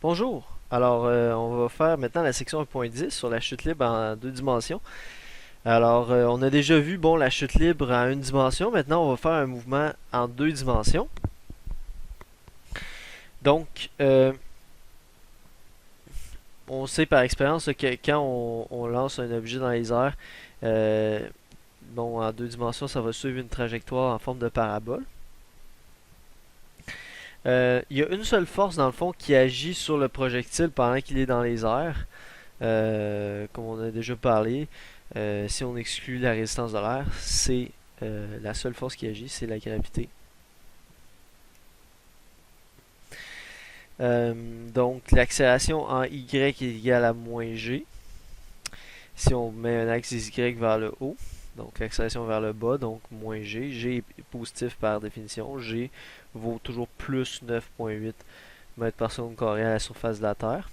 Bonjour. Alors, on va faire maintenant la section 1.10 sur la chute libre en deux dimensions. Alors, on a déjà vu, bon, la chute libre en une dimension. Maintenant, on va faire un mouvement en deux dimensions. Donc, on sait par expérience que quand on lance un objet dans les airs, bon, en deux dimensions, ça va suivre une trajectoire en forme de parabole. Il y a une seule force, dans le fond, qui agit sur le projectile pendant qu'il est dans les airs. Comme on a déjà parlé, si on exclut la résistance de l'air, c'est la seule force qui agit, c'est la gravité. Donc l'accélération en y est égale à moins g. Si on met un axe des y vers le haut, donc l'accélération vers le bas, donc moins g. G est positif par définition. G vaut toujours plus 9,8 mètres par seconde carré à la surface de la Terre.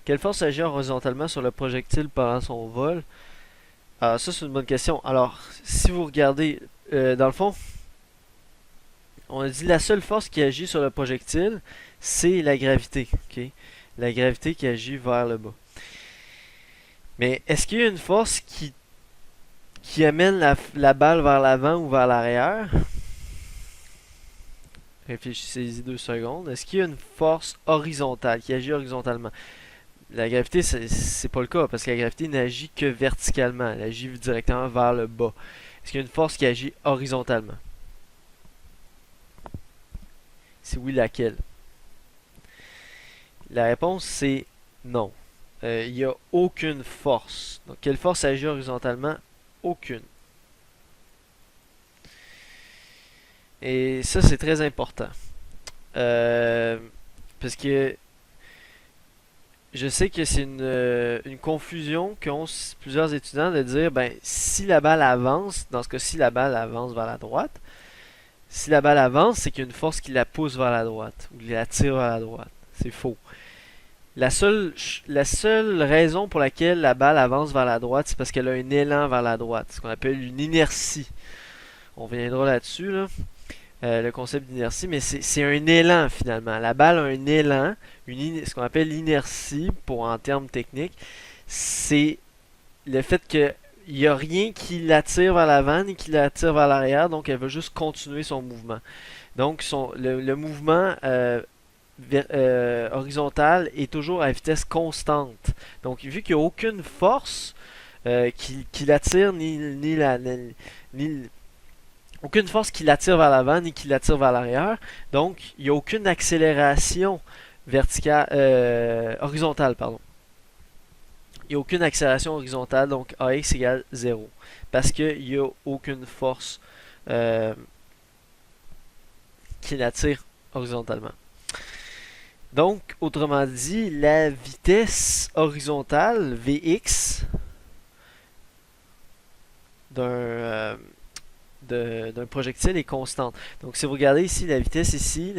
Quelle force agit horizontalement sur le projectile pendant son vol? Alors ça c'est une bonne question. Alors, si vous regardez, dans le fond, on a dit la seule force qui agit sur le projectile, c'est la gravité. Okay? La gravité qui agit vers le bas. Mais est-ce qu'il y a une force qui amène la balle vers l'avant ou vers l'arrière? Réfléchissez-y 2 secondes. Est-ce qu'il y a une force horizontale qui agit horizontalement? La gravité, c'est pas le cas, parce que la gravité n'agit que verticalement. Elle agit directement vers le bas. Est-ce qu'il y a une force qui agit horizontalement? Si oui, laquelle? La réponse, c'est non. Il n'y a aucune force. Donc, quelle force agit horizontalement? Aucune. Et ça, c'est très important. Parce que je sais que c'est une confusion qu'ont plusieurs étudiants de dire, ben, si la balle avance, dans ce cas-ci, la balle avance vers la droite. Si la balle avance, c'est qu'il y a une force qui la pousse vers la droite, ou qui la tire vers la droite. C'est faux. La seule raison pour laquelle la balle avance vers la droite, c'est parce qu'elle a un élan vers la droite, ce qu'on appelle une inertie. On reviendra là-dessus, là. Le concept d'inertie, mais c'est un élan finalement. La balle a un élan, ce qu'on appelle l'inertie en termes techniques. C'est le fait qu'il n'y a rien qui l'attire vers l'avant ni qui l'attire vers l'arrière, donc elle va juste continuer son mouvement. Donc le mouvement horizontal est toujours à vitesse constante. Donc vu qu'il n'y a aucune force qui l'attire ni aucune force qui l'attire vers l'avant ni qui l'attire vers l'arrière. Donc, il n'y a aucune accélération verticale, horizontale, pardon. Il n'y a aucune accélération horizontale, donc AX égale 0. Parce qu'il n'y a aucune force qui l'attire horizontalement. Donc, autrement dit, la vitesse horizontale, Vx, d'un projectile est constante. Donc si vous regardez ici, la vitesse ici,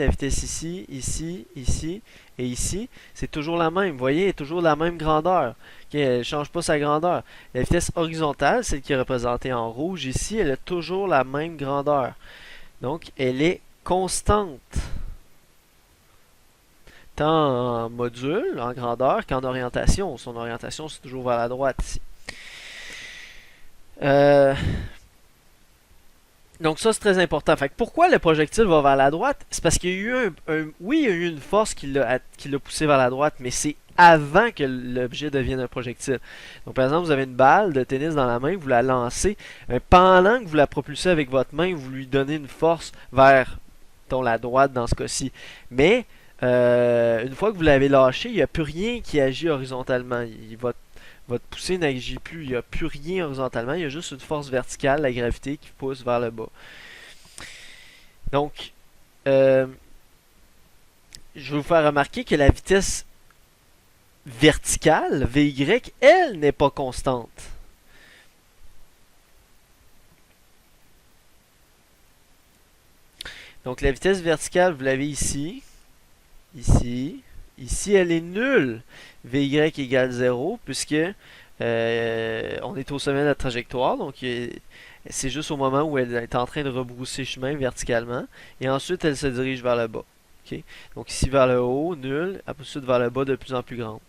ici, et ici, c'est toujours la même. Vous voyez, elle est toujours la même grandeur. Okay, elle ne change pas sa grandeur. La vitesse horizontale, celle qui est représentée en rouge ici, elle a toujours la même grandeur. Donc elle est constante. Tant en module, en grandeur, qu'en orientation. Son orientation, c'est toujours vers la droite ici. Donc ça, c'est très important. Fait que pourquoi le projectile va vers la droite? C'est parce qu'il y a eu oui, il y a eu une force qui l'a poussé vers la droite, mais c'est avant que l'objet devienne un projectile. Donc par exemple, vous avez une balle de tennis dans la main, vous la lancez, pendant que vous la propulsez avec votre main, vous lui donnez une force vers la droite dans ce cas-ci. Mais une fois que vous l'avez lâché, il n'y a plus rien qui agit horizontalement. Votre poussée n'agit plus, il n'y a plus rien horizontalement, il y a juste une force verticale, la gravité, qui pousse vers le bas. Donc, je vais vous faire remarquer que la vitesse verticale, Vy, elle n'est pas constante. Donc la vitesse verticale, vous l'avez ici, ici, ici elle est nulle. Vy égale 0, puisque on est au sommet de la trajectoire, donc c'est juste au moment où elle est en train de rebrousser chemin verticalement, et ensuite elle se dirige vers le bas. OK? Donc ici vers le haut, nul, ensuite vers le bas de plus en plus grande.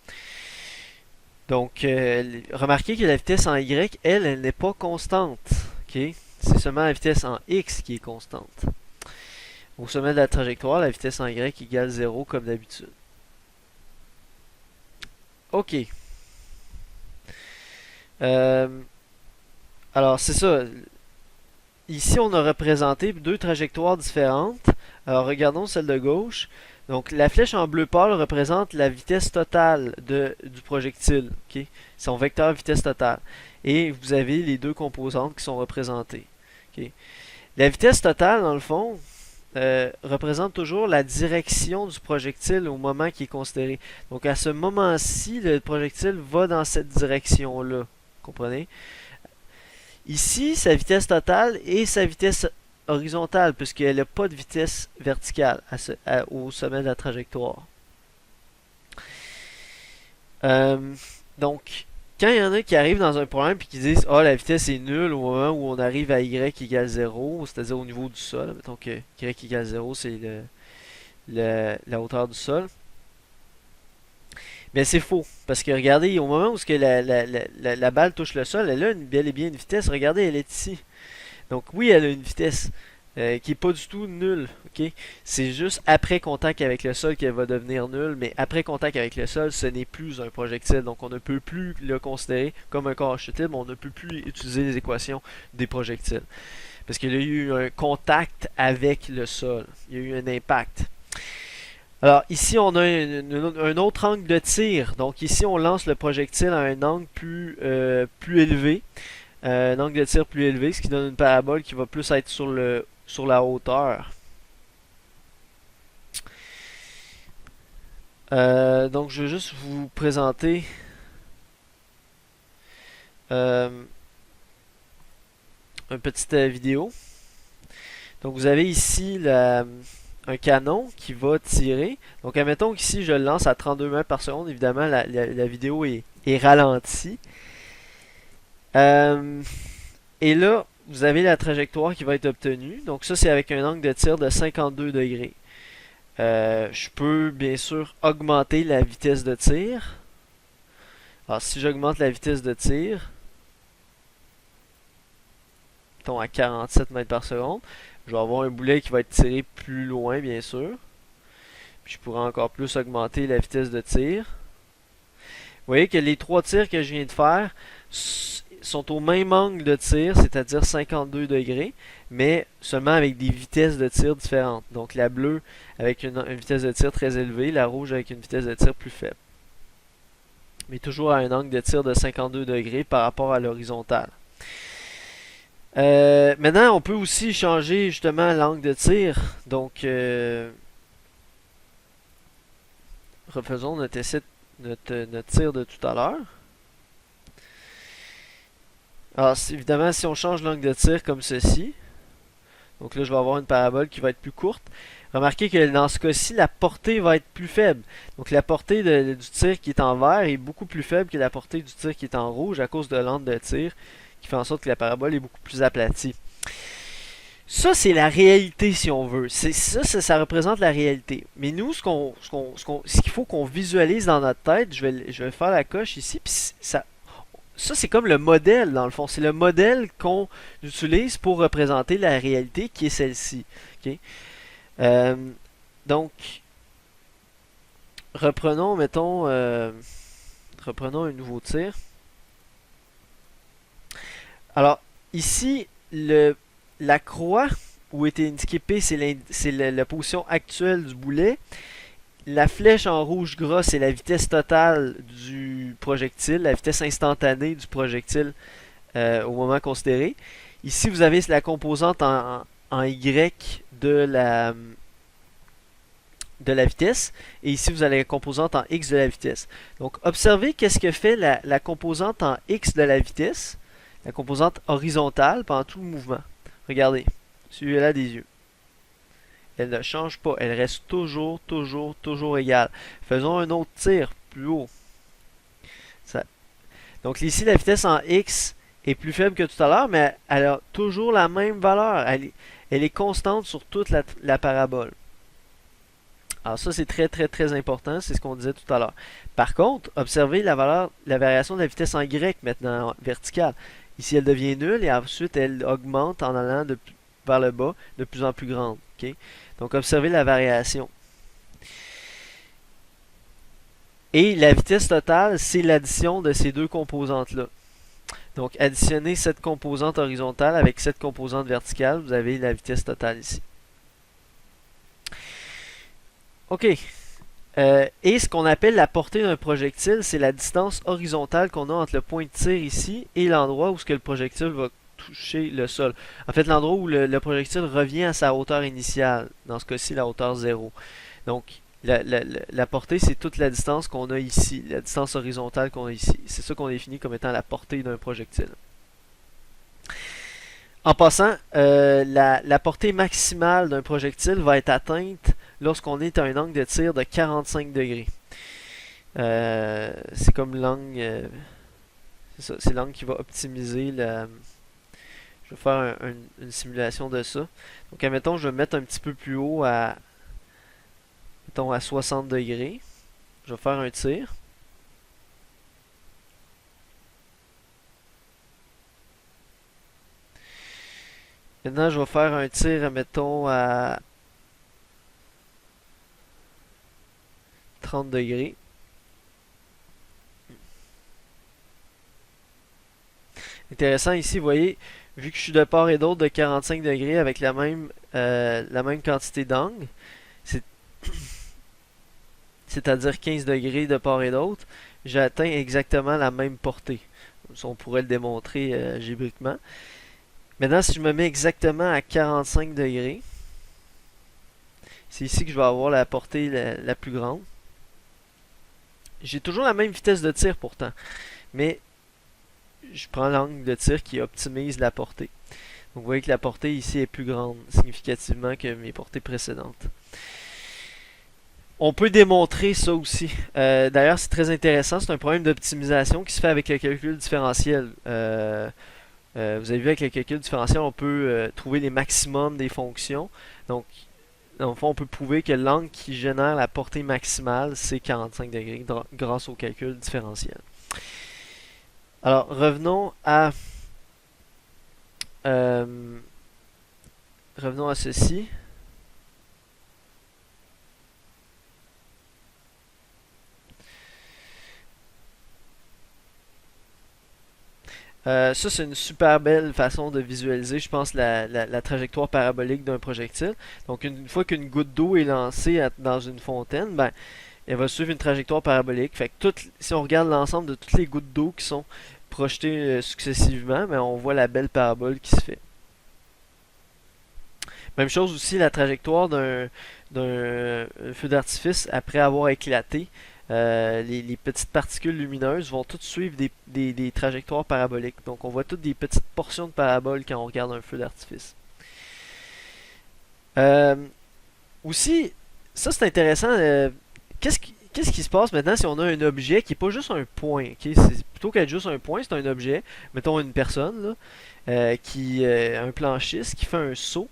Donc, remarquez que la vitesse en y, elle n'est pas constante. OK? C'est seulement la vitesse en x qui est constante. Au sommet de la trajectoire, la vitesse en y égale 0 comme d'habitude. OK. Alors, c'est ça. Ici, on a représenté deux trajectoires différentes. Alors, regardons celle de gauche. Donc, la flèche en bleu pâle représente la vitesse totale du projectile. Okay? Son vecteur vitesse totale. Et vous avez les deux composantes qui sont représentées. Okay? La vitesse totale, dans le fond, représente toujours la direction du projectile au moment qui est considéré. Donc, à ce moment-ci, le projectile va dans cette direction-là. Comprenez? Ici, sa vitesse totale et sa vitesse horizontale, puisqu'elle n'a pas de vitesse verticale au sommet de la trajectoire. Donc, quand il y en a qui arrivent dans un problème et qui disent « Ah, la vitesse est nulle au moment où on arrive à y égale 0 », c'est-à-dire au niveau du sol, mettons que y égale 0, c'est la hauteur du sol. Mais c'est faux, parce que regardez, au moment où la balle touche le sol, elle a bel et bien une vitesse. Regardez, elle est ici. Donc oui, elle a une vitesse qui n'est pas du tout nulle. Okay? C'est juste après contact avec le sol qu'elle va devenir nulle, mais après contact avec le sol, ce n'est plus un projectile. Donc on ne peut plus le considérer comme un corps chutable, on ne peut plus utiliser les équations des projectiles. Parce qu'il y a eu un contact avec le sol. Il y a eu un impact. Alors ici on a un autre angle de tir. Donc ici on lance le projectile à un angle plus élevé. Un angle de tir plus élevé, ce qui donne une parabole qui va plus être sur la hauteur. Donc je vais juste vous présenter une petite vidéo. Donc vous avez ici un canon qui va tirer. Donc admettons qu'ici je le lance à 32 mètres par seconde. Évidemment la vidéo est ralentie. Et là, vous avez la trajectoire qui va être obtenue. Donc ça, c'est avec un angle de tir de 52 degrés. Je peux bien sûr augmenter la vitesse de tir. Alors si j'augmente la vitesse de tir, mettons à 47 mètres par seconde, je vais avoir un boulet qui va être tiré plus loin, bien sûr. Puis je pourrais encore plus augmenter la vitesse de tir. Vous voyez que les trois tirs que je viens de faire sont au même angle de tir, c'est-à-dire 52 degrés, mais seulement avec des vitesses de tir différentes. Donc la bleue avec une vitesse de tir très élevée, la rouge avec une vitesse de tir plus faible. Mais toujours à un angle de tir de 52 degrés par rapport à l'horizontale. Maintenant, on peut aussi changer justement l'angle de tir. Donc, refaisons notre tir de tout à l'heure. Alors, évidemment, si on change l'angle de tir comme ceci, donc là, je vais avoir une parabole qui va être plus courte. Remarquez que dans ce cas-ci, la portée va être plus faible. Donc, la portée du tir qui est en vert est beaucoup plus faible que la portée du tir qui est en rouge à cause de l'angle de tir, qui fait en sorte que la parabole est beaucoup plus aplatie. Ça, c'est la réalité, si on veut. Ça représente la réalité. Mais nous, ce qu'il faut qu'on visualise dans notre tête, je vais faire la coche ici, puis ça, c'est comme le modèle, dans le fond. C'est le modèle qu'on utilise pour représenter la réalité qui est celle-ci. Okay? Donc, reprenons, mettons, reprenons un nouveau tir. Alors, ici, la croix où était indiqué P, c'est la position actuelle du boulet. La flèche en rouge gras, c'est la vitesse totale du projectile, la vitesse instantanée du projectile au moment considéré. Ici, vous avez la composante en Y de la vitesse. Et ici, vous avez la composante en X de la vitesse. Donc, observez qu'est-ce que fait la composante en X de la vitesse, la composante horizontale pendant tout le mouvement. Regardez, suivez-la des yeux. Elle ne change pas, elle reste toujours égale. Faisons un autre tir plus haut. Donc ici, la vitesse en X est plus faible que tout à l'heure, mais elle a toujours la même valeur. Elle est constante sur toute la parabole. Alors ça, c'est très très très important, c'est ce qu'on disait tout à l'heure. Par contre, observez la variation de la vitesse en Y maintenant, verticale. Ici, elle devient nulle et ensuite, elle augmente en allant vers le bas, de plus en plus grande. Ok? Donc, observez la variation. Et la vitesse totale, c'est l'addition de ces deux composantes-là. Donc, additionnez cette composante horizontale avec cette composante verticale, vous avez la vitesse totale ici. OK. Et ce qu'on appelle la portée d'un projectile, c'est la distance horizontale qu'on a entre le point de tir ici et l'endroit où ce que le projectile va toucher le sol. En fait, l'endroit où le projectile revient à sa hauteur initiale. Dans ce cas-ci, la hauteur 0. Donc, la portée, c'est toute la distance qu'on a ici, la distance horizontale qu'on a ici. C'est ça qu'on définit comme étant la portée d'un projectile. En passant, la portée maximale d'un projectile va être atteinte lorsqu'on est à un angle de tir de 45 degrés. C'est comme l'angle, c'est l'angle qui va optimiser la... Je vais faire une simulation de ça. Donc, admettons, je vais mettre un petit peu plus haut mettons à 60 degrés. Je vais faire un tir. Maintenant, je vais faire un tir, mettons, à 30 degrés. Intéressant ici, vous voyez, vu que je suis de part et d'autre de 45 degrés avec la même quantité d'angle, c'est-à-dire 15 degrés de part et d'autre, j'atteins exactement la même portée. Ça, on pourrait le démontrer algébriquement. Maintenant, si je me mets exactement à 45 degrés, c'est ici que je vais avoir la portée la plus grande. J'ai toujours la même vitesse de tir pourtant, mais je prends l'angle de tir qui optimise la portée. Donc vous voyez que la portée ici est plus grande significativement que mes portées précédentes. On peut démontrer ça aussi. D'ailleurs, c'est très intéressant. C'est un problème d'optimisation qui se fait avec le calcul différentiel. Vous avez vu avec le calcul différentiel, on peut trouver les maximums des fonctions. Donc, dans le fond, on peut prouver que l'angle qui génère la portée maximale, c'est 45 degrés grâce au calcul différentiel. Alors, revenons à ceci. Ça, c'est une super belle façon de visualiser, je pense, la trajectoire parabolique d'un projectile. Donc, une fois qu'une goutte d'eau est lancée dans une fontaine, ben, elle va suivre une trajectoire parabolique. Fait que si on regarde l'ensemble de toutes les gouttes d'eau qui sont projetées successivement, ben, on voit la belle parabole qui se fait. Même chose aussi, la trajectoire d'un feu d'artifice après avoir éclaté. Les petites particules lumineuses vont toutes suivre des trajectoires paraboliques. Donc on voit toutes des petites portions de parabole quand on regarde un feu d'artifice. Aussi, ça c'est intéressant. Qu'est-ce qui se passe maintenant si on a un objet qui n'est pas juste un point? Okay? Plutôt qu'être juste un point, c'est un objet. Mettons une personne là, un planchiste qui fait un saut.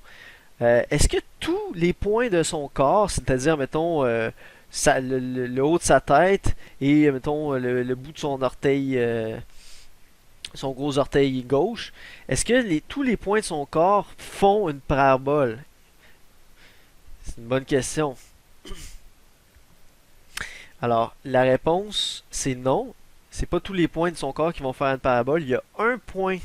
Est-ce que tous les points de son corps, c'est-à-dire mettons le haut de sa tête et mettons le bout de son orteil, son gros orteil gauche, est-ce que tous les points de son corps font une parabole? C'est une bonne question. Alors, la réponse, c'est non. C'est pas tous les points de son corps qui vont faire une parabole. Il y a un point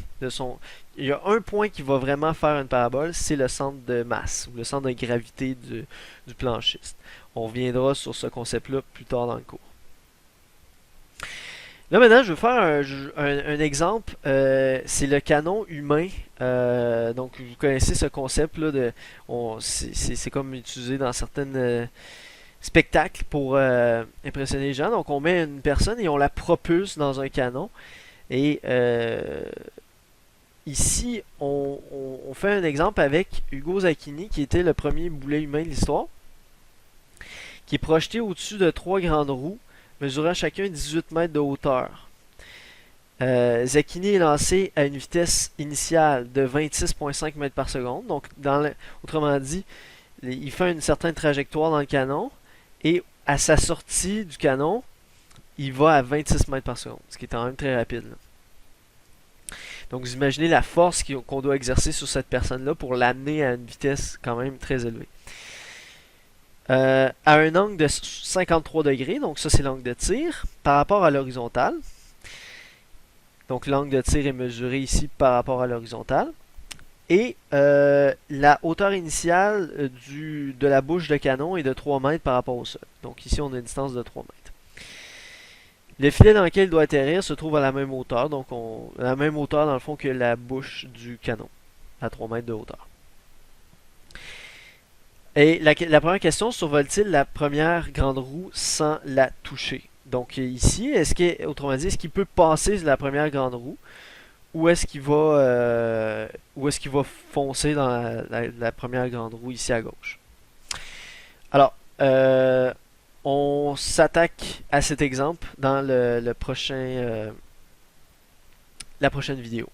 qui va vraiment faire une parabole, c'est le centre de masse ou le centre de gravité du planchiste. On reviendra sur ce concept-là plus tard dans le cours. Là maintenant, je vais faire un exemple. C'est le canon humain. Donc, vous connaissez ce concept-là. C'est comme utilisé dans certaines spectacles pour impressionner les gens. Donc, on met une personne et on la propulse dans un canon. Et ici, on fait un exemple avec Ugo Zacchini, qui était le premier boulet humain de l'histoire, qui est projeté au-dessus de 3 grandes roues, mesurant chacun 18 mètres de hauteur. Zacchini est lancé à une vitesse initiale de 26,5 mètres par seconde. Donc, autrement dit, il fait une certaine trajectoire dans le canon. Et à sa sortie du canon, il va à 26 mètres par seconde, ce qui est quand même très rapide, là. Donc vous imaginez la force qu'on doit exercer sur cette personne-là pour l'amener à une vitesse quand même très élevée. À un angle de 53 degrés, donc ça c'est l'angle de tir, par rapport à l'horizontale. Donc l'angle de tir est mesuré ici par rapport à l'horizontale. Et la hauteur initiale de la bouche de canon est de 3 mètres par rapport au sol. Donc ici on a une distance de 3 mètres. Le filet dans lequel il doit atterrir se trouve à la même hauteur, donc à la même hauteur dans le fond que la bouche du canon, à 3 mètres de hauteur. Et la première question, survole-t-il la première grande roue sans la toucher? Donc ici, autrement dit, est-ce qu'il peut passer la première grande roue ou est-ce qu'il va foncer dans la première grande roue ici à gauche? Alors, on s'attaque à cet exemple dans la prochaine vidéo.